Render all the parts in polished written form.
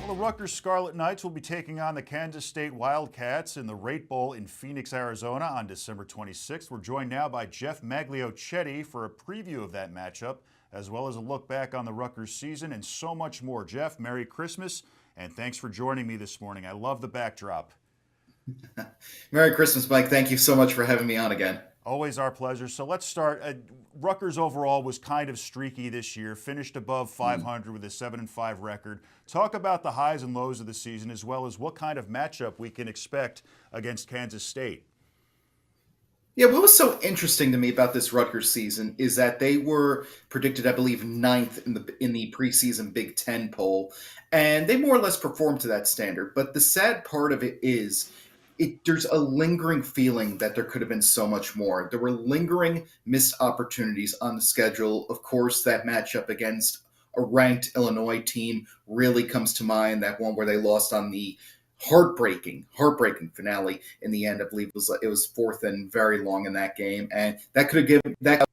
Well, the Rutgers Scarlet Knights will be taking on the Kansas State Wildcats in the Rate Bowl in Phoenix, Arizona on December 26th. We're joined now by Geoff Magliocchetti for a preview of that matchup, as well as a look back on the Rutgers season and so much more. Geoff, Merry Christmas, and thanks for joining me this morning. I love the backdrop. Merry Christmas, Mike. Thank you so much for having me on again. Always our pleasure. So let's start. Rutgers overall was kind of streaky this year, finished above 500 with a 7-5 record. Talk about the highs and lows of the season, as well as what kind of matchup we can expect against Kansas State. Yeah, what was so interesting to me about this Rutgers season is that they were predicted, I believe, ninth in the preseason Big Ten poll, and they more or less performed to that standard. But the sad part of it is there's a lingering feeling that there could have been so much more. There were lingering missed opportunities on the schedule. Of course, that matchup against a ranked Illinois team really comes to mind, that one where they lost on the heartbreaking finale in the end. I believe it was fourth and very long in that game, and that could have given that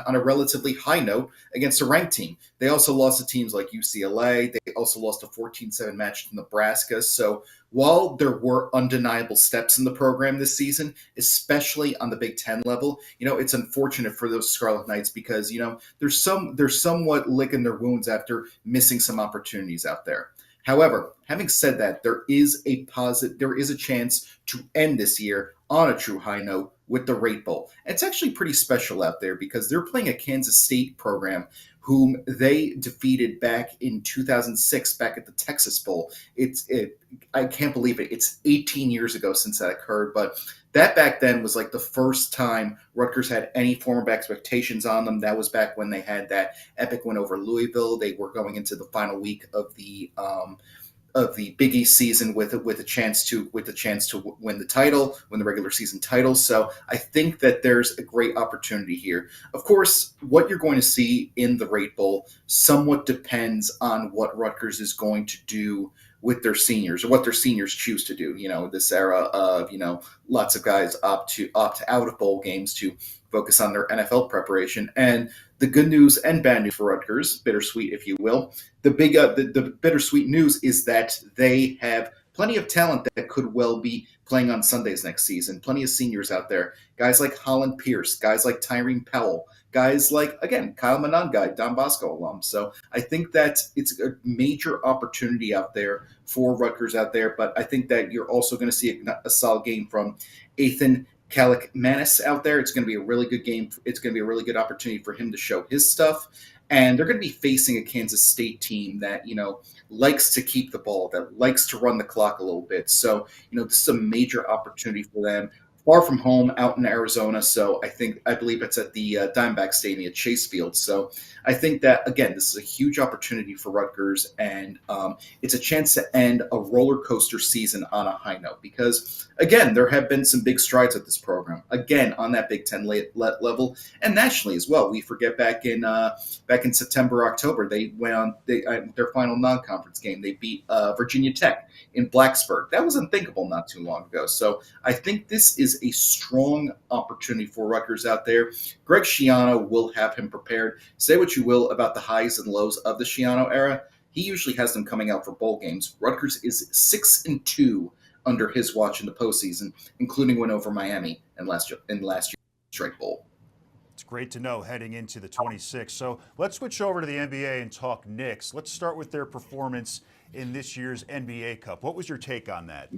on a relatively high note against a ranked team. They also lost to teams like UCLA. They also lost a 14-7 match to Nebraska. So while there were undeniable steps in the program this season, especially on the Big Ten level, it's unfortunate for those Scarlet Knights because, they're somewhat licking their wounds after missing some opportunities out there. However, having said that, there is a chance to end this year on a true high note with the Rate Bowl. It's actually pretty special out there because they're playing a Kansas State program whom they defeated back in 2006, back at the Texas Bowl. I can't believe it. It's 18 years ago since that occurred, but that back then was like the first time Rutgers had any form of expectations on them. That was back when they had that epic win over Louisville. They were going into the final week of the Big East season with a chance to win the regular season title. So I think that there's a great opportunity here. Of course, what you're going to see in the Rate Bowl somewhat depends on what Rutgers is going to do with their seniors, or what their seniors choose to do. This era of lots of guys opt out of bowl games to focus on their NFL preparation. And the good news and bad news for Rutgers, bittersweet if you will, the bittersweet news is that they have plenty of talent that could well be playing on Sundays next season. Plenty of seniors out there. Guys like Holland Pierce, guys like Tyreen Powell, guys like, again, Kyle Monangai, Don Bosco alum. So I think that it's a major opportunity out there for Rutgers out there, but I think that you're also going to see a solid game from Ethan Kaliakmanis out there. It's going to be a really good game. It's going to be a really good opportunity for him to show his stuff. And they're going to be facing a Kansas State team that, likes to keep the ball, that likes to run the clock a little bit. So, this is a major opportunity for them. Far from home, out in Arizona. So I believe it's at the Diamondback Stadium at Chase Field. So I think that, again, this is a huge opportunity for Rutgers, and it's a chance to end a roller coaster season on a high note because, again, there have been some big strides at this program, again, on that Big Ten level and nationally as well. We forget back in September, October, they went on their final non-conference game. They beat Virginia Tech in Blacksburg. That was unthinkable not too long ago. So I think this is a strong opportunity for Rutgers out there. Greg Schiano will have him prepared. Say what you will about the highs and lows of the Schiano era. He usually has them coming out for bowl games. Rutgers is 6-2 under his watch in the postseason, including win over Miami in last year's Strike Bowl. It's great to know heading into the 26th. So let's switch over to the NBA and talk Knicks. Let's start with their performance in this year's NBA Cup. What was your take on that?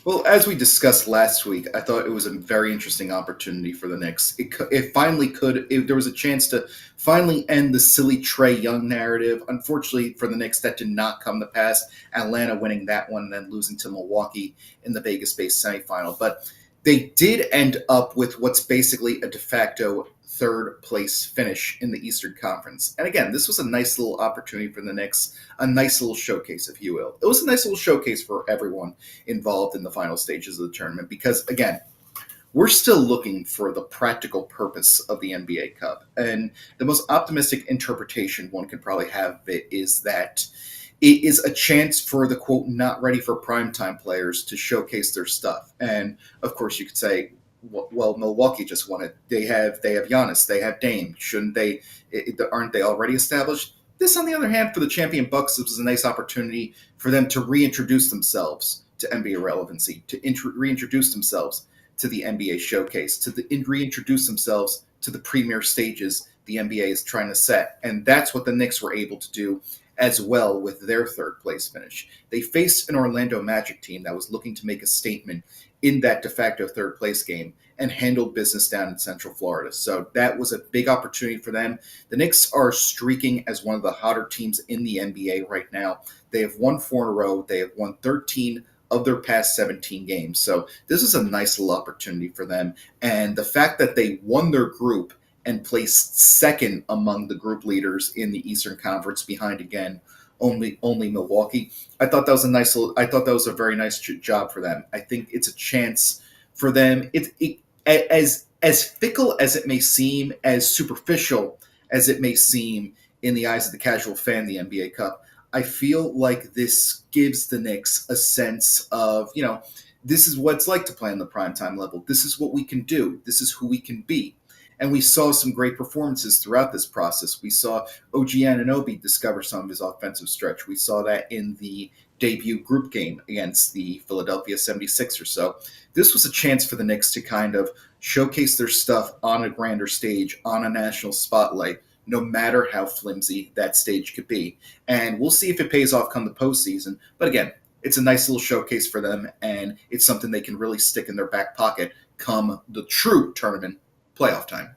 Well, as we discussed last week, I thought it was a very interesting opportunity for the Knicks. There was a chance to finally end the silly Trae Young narrative. Unfortunately for the Knicks, that did not come to pass. Atlanta winning that one and then losing to Milwaukee in the Vegas-based semifinal. But they did end up with what's basically a de facto third place finish in the Eastern Conference. And again, this was a nice little opportunity for the Knicks, a nice little showcase, if you will. It was a nice little showcase for everyone involved in the final stages of the tournament because, again, we're still looking for the practical purpose of the NBA Cup. And the most optimistic interpretation one could probably have of it is that it is a chance for the, quote, not ready for primetime players to showcase their stuff. And, of course, you could say, well, Milwaukee just won it. They have Giannis. They have Dame. Shouldn't they? Aren't they already established? This, on the other hand, for the champion Bucks, this was a nice opportunity for them to reintroduce themselves to NBA relevancy, to reintroduce themselves to the NBA showcase, reintroduce themselves to the premier stages the NBA is trying to set. And that's what the Knicks were able to do as well with their third place finish. They faced an Orlando Magic team that was looking to make a statement in that de facto third place game and handled business down in Central Florida. So that was a big opportunity for them. The Knicks are streaking as one of the hotter teams in the NBA right now. They have won 4 in a row. They have won 13 of their past 17 games. So this is a nice little opportunity for them. And the fact that they won their group and placed second among the group leaders in the Eastern Conference, behind again only Milwaukee. I thought that was a very nice job for them. I think it's a chance for them. As fickle as it may seem, as superficial as it may seem in the eyes of the casual fan, the NBA Cup, I feel like this gives the Knicks a sense of, this is what it's like to play on the primetime level. This is what we can do. This is who we can be. And we saw some great performances throughout this process. We saw OG Anunoby discover some of his offensive stretch. We saw that in the debut group game against the Philadelphia 76ers. So this was a chance for the Knicks to kind of showcase their stuff on a grander stage, on a national spotlight, no matter how flimsy that stage could be. And we'll see if it pays off come the postseason. But again, it's a nice little showcase for them, and it's something they can really stick in their back pocket come the true tournament playoff time.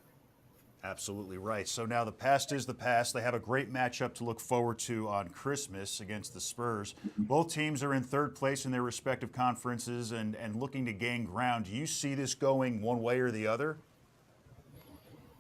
Absolutely right. So now the past is the past. They have a great matchup to look forward to on Christmas against the Spurs. Both teams are in third place in their respective conferences and looking to gain ground. Do you see this going one way or the other?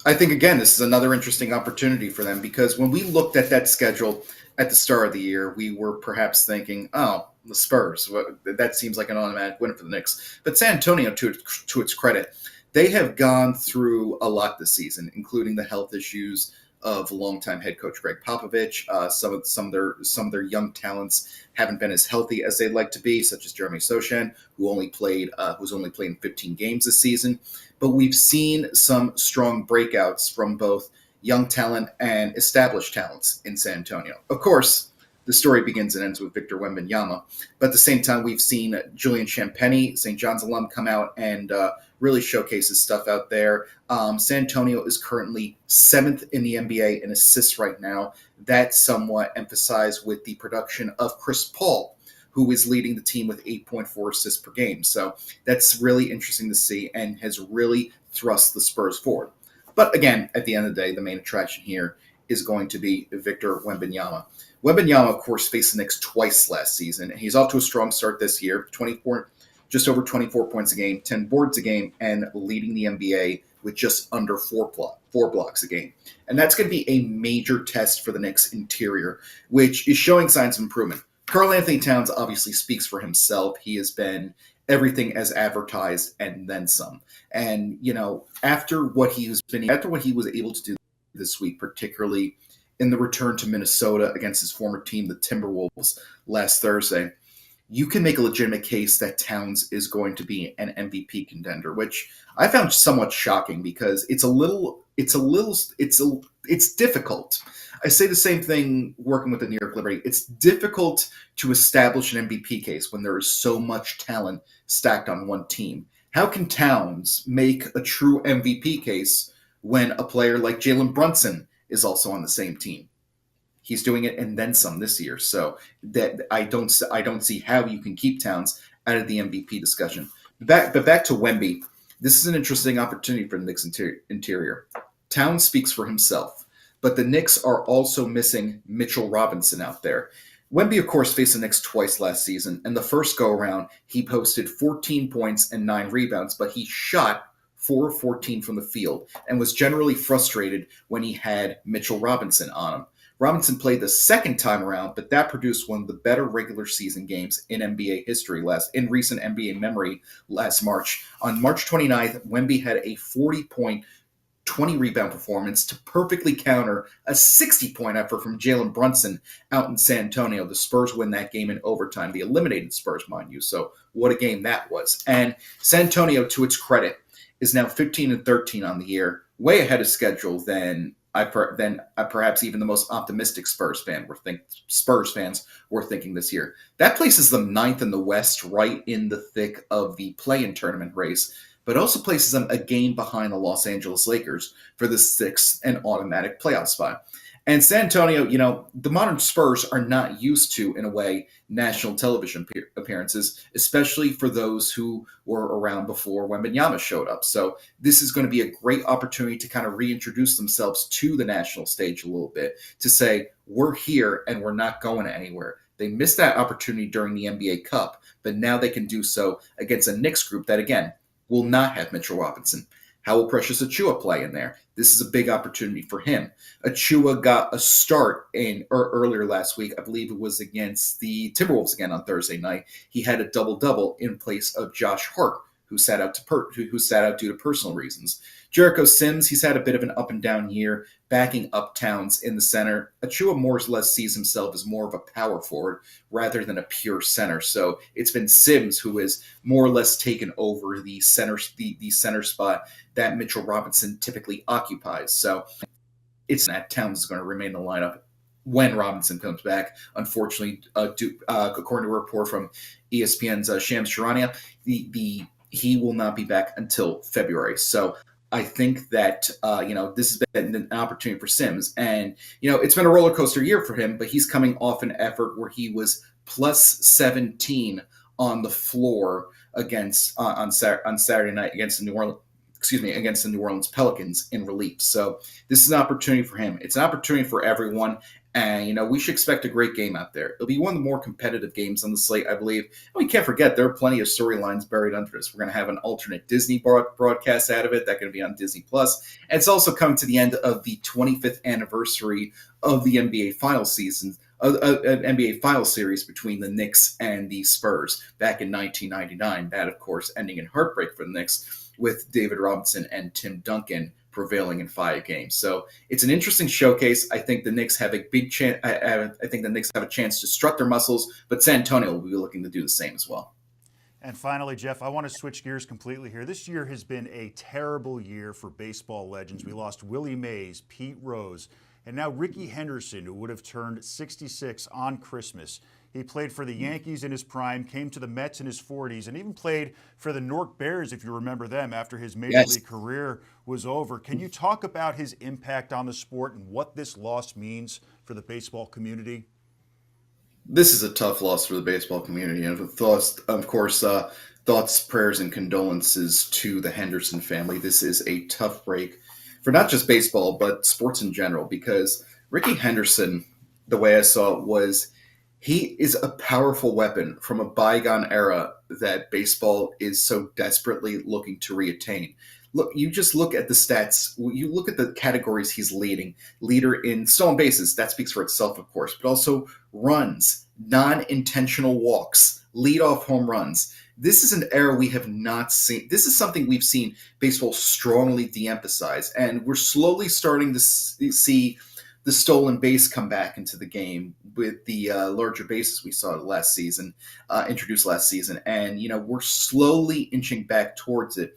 I think, again, this is another interesting opportunity for them, because when we looked at that schedule at the start of the year, we were perhaps thinking, oh, the Spurs, that seems like an automatic win for the Knicks. But San Antonio, to its credit, they have gone through a lot this season, including the health issues of longtime head coach Greg Popovich. Some of their young talents haven't been as healthy as they'd like to be, such as Jeremy Sochan, who's only played in 15 games this season. But we've seen some strong breakouts from both young talent and established talents in San Antonio. Of course, the story begins and ends with Victor Wembanyama. But at the same time, we've seen Julian Champagnie, St. John's alum, come out and really showcase his stuff out there. San Antonio is currently 7th in the NBA in assists right now. That's somewhat emphasized with the production of Chris Paul, who is leading the team with 8.4 assists per game. So that's really interesting to see and has really thrust the Spurs forward. But again, at the end of the day, the main attraction here is going to be Victor Wembanyama. Wembanyama, of course, faced the Knicks twice last season. He's off to a strong start this year, just over 24 points a game, 10 boards a game, and leading the NBA with just under four blocks a game. And that's going to be a major test for the Knicks interior, which is showing signs of improvement. Karl-Anthony Towns obviously speaks for himself. He has been everything as advertised and then some. And, after what he was able to do this week, particularly in the return to Minnesota against his former team, the Timberwolves, last Thursday, you can make a legitimate case that Towns is going to be an MVP contender, which I found somewhat shocking because it's difficult. I say the same thing working with the New York Liberty. It's difficult to establish an MVP case when there is so much talent stacked on one team. How can Towns make a true MVP case when a player like Jalen Brunson is also on the same team? He's doing it and then some this year. So that I don't see how you can keep Towns out of the MVP discussion. But back to Wemby, this is an interesting opportunity for the Knicks interior. Towns speaks for himself, but the Knicks are also missing Mitchell Robinson out there. Wemby, of course, faced the Knicks twice last season, and the first go-around, he posted 14 points and 9 rebounds, but he shot 4 of 14 from the field and was generally frustrated when he had Mitchell Robinson on him. Robinson played the second time around, but that produced one of the better regular season games in NBA history in recent NBA memory last March. On March 29th, Wemby had a 40-point, 20-rebound performance to perfectly counter a 60-point effort from Jalen Brunson out in San Antonio. The Spurs win that game in overtime. The eliminated Spurs, mind you. So what a game that was. And San Antonio, to its credit, is now 15-13 on the year, way ahead of schedule than perhaps even the most optimistic Spurs fans were thinking this year. That places them ninth in the West, right in the thick of the play-in tournament race, but also places them a game behind the Los Angeles Lakers for the sixth and automatic playoff spot. And San Antonio, the modern Spurs are not used to, in a way, national television appearances, especially for those who were around before Wembanyama showed up. So this is going to be a great opportunity to kind of reintroduce themselves to the national stage a little bit, to say, we're here and we're not going anywhere. They missed that opportunity during the NBA Cup, but now they can do so against a Knicks group that, again, will not have Mitchell Robinson. How will Precious Achiuwa play in there? This is a big opportunity for him. Achiuwa got a start earlier last week. I believe it was against the Timberwolves again on Thursday night. He had a double-double in place of Josh Hart, who sat out due to personal reasons. Jericho Sims, he's had a bit of an up and down year, backing up Towns in the center. Achiuwa more or less sees himself as more of a power forward rather than a pure center. So it's been Sims who has more or less taken over the center spot that Mitchell Robinson typically occupies. So it's that Towns is going to remain in the lineup when Robinson comes back. Unfortunately, according to a report from ESPN's Shams Charania, he will not be back until February. So I think that, this has been an opportunity for Sims. And, it's been a roller coaster year for him, but he's coming off an effort where he was plus 17 on the floor on Saturday night against the New Orleans Pelicans in relief. So this is an opportunity for him. It's an opportunity for everyone. And, we should expect a great game out there. It'll be one of the more competitive games on the slate, I believe. And we can't forget there are plenty of storylines buried under this. We're going to have an alternate Disney broadcast out of it. That's going to be on Disney+. And it's also coming to the end of the 25th anniversary of the NBA Finals season, NBA Finals series between the Knicks and the Spurs back in 1999. That, of course, ending in heartbreak for the Knicks with David Robinson and Tim Duncan prevailing in 5 games. So it's an interesting showcase. I think the Knicks have a big chance. I think the Knicks have a chance to strut their muscles, but San Antonio will be looking to do the same as well. And finally, Geoff, I want to switch gears completely here. This year has been a terrible year for baseball legends. We lost Willie Mays, Pete Rose, and now Rickey Henderson, who would have turned 66 on Christmas. He played for the Yankees in his prime, came to the Mets in his 40s, and even played for the New York Bears, if you remember them, after his Major League career was over. Can you talk about his impact on the sport and what this loss means for the baseball community? This is a tough loss for the baseball community. And thoughts, prayers, and condolences to the Henderson family. This is a tough break for not just baseball, but sports in general, because Rickey Henderson, the way I saw it, was he is a powerful weapon from a bygone era that baseball is so desperately looking to reattain. Look, you just look at the stats. You look at the categories he's leading. Leader in stolen bases. That speaks for itself, of course, but also runs, non-intentional walks, leadoff home runs. This is an era we have not seen. This is something we've seen baseball strongly de-emphasize, and we're slowly starting to see the stolen base come back into the game with the larger bases we saw introduced last season. And, we're slowly inching back towards it.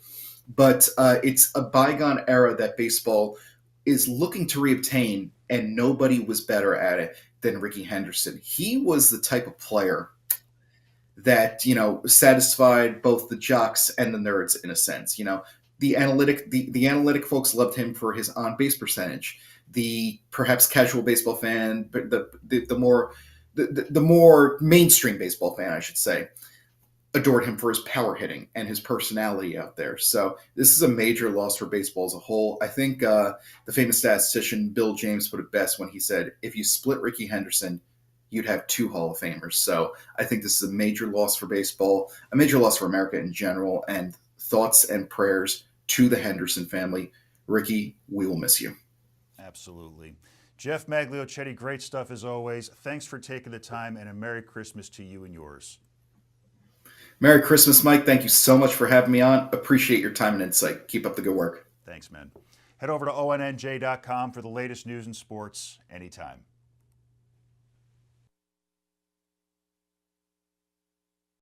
But it's a bygone era that baseball is looking to reobtain, and nobody was better at it than Rickey Henderson. He was the type of player that, satisfied both the jocks and the nerds in a sense. The analytic folks loved him for his on-base percentage. The perhaps casual baseball fan, but the more mainstream baseball fan, I should say, adored him for his power hitting and his personality out there. So this is a major loss for baseball as a whole. I think the famous statistician Bill James put it best when he said, if you split Rickey Henderson, you'd have 2 Hall of Famers. So I think this is a major loss for baseball, a major loss for America in general, and thoughts and prayers to the Henderson family. Rickey, we will miss you. Absolutely. Geoff Magliocchetti, great stuff as always. Thanks for taking the time, and a Merry Christmas to you and yours. Merry Christmas, Mike. Thank you so much for having me on. Appreciate your time and insight. Keep up the good work. Thanks, man. Head over to ONNJ.com for the latest news and sports anytime.